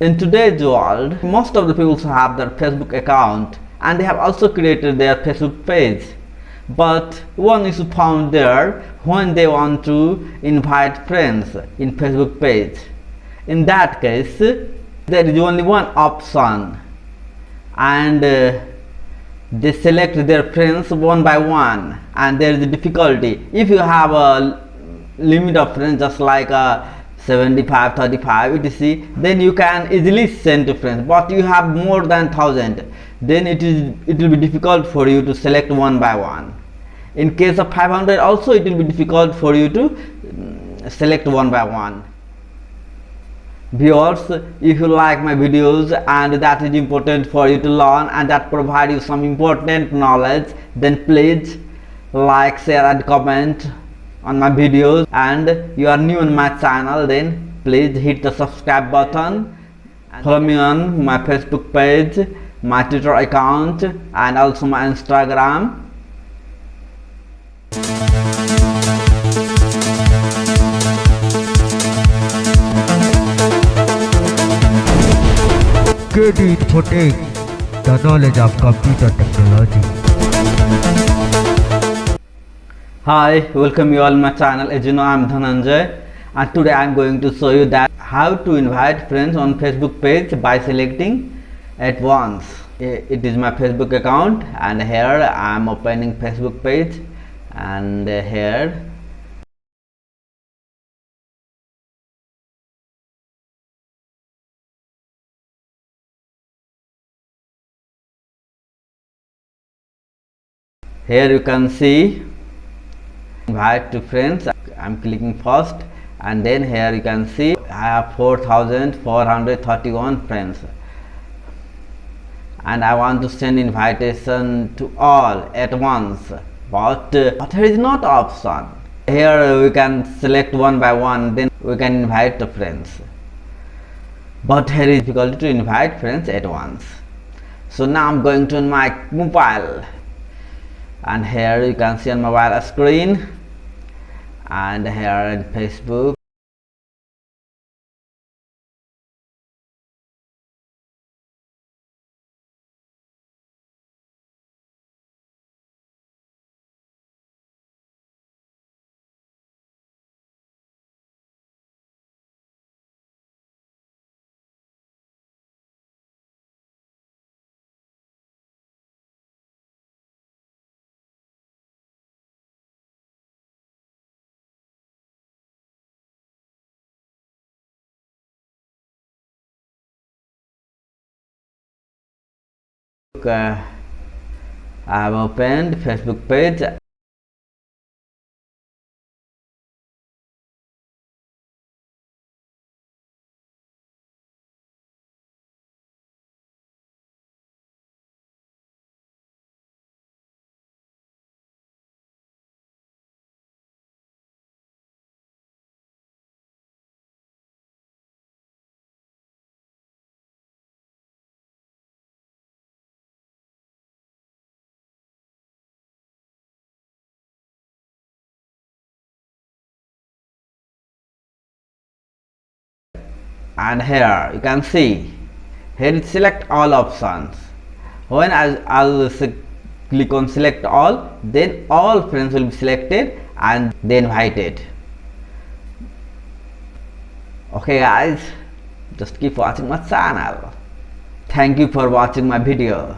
In today's world, most of the people have their Facebook account and they have also created their Facebook page. But one issue found there when they want to invite friends in Facebook page. In that case, there is only one option and they select their friends one by one, and there is a difficulty. If you have a limit of friends just like 75, 35 etc, then you can easily send to friends, but you have more than 1000, then it will be difficult for you to select one by one. In case of 500 also it will be difficult for you to select one by one. Viewers, if you like my videos and that is important for you to learn and that provide you some important knowledge, then please like, share and comment on my videos. And you are new on my channel, then please hit the subscribe button. Follow me on my Facebook page, my Twitter account and also my Instagram. InfoTech, the knowledge of computer technology. Hi, welcome you all my channel. As you know, I am Dhananjay and today I am going to show you that how to invite friends on Facebook page by selecting at once. It is my Facebook account and here I am opening Facebook page, and here you can see invite to friends. I'm clicking first and then here you can see I have 4431 friends and I want to send invitation to all at once, but there is not option. Here we can select one by one, then we can invite the friends, but here is difficult to invite friends at once. So now I'm going to my mobile and here you can see on mobile screen and here in Facebook. I have opened Facebook page and here you can see here it select all options. When I'll click on select all, then all friends will be selected and they invited. Okay guys, just keep watching my channel. Thank you for watching my video.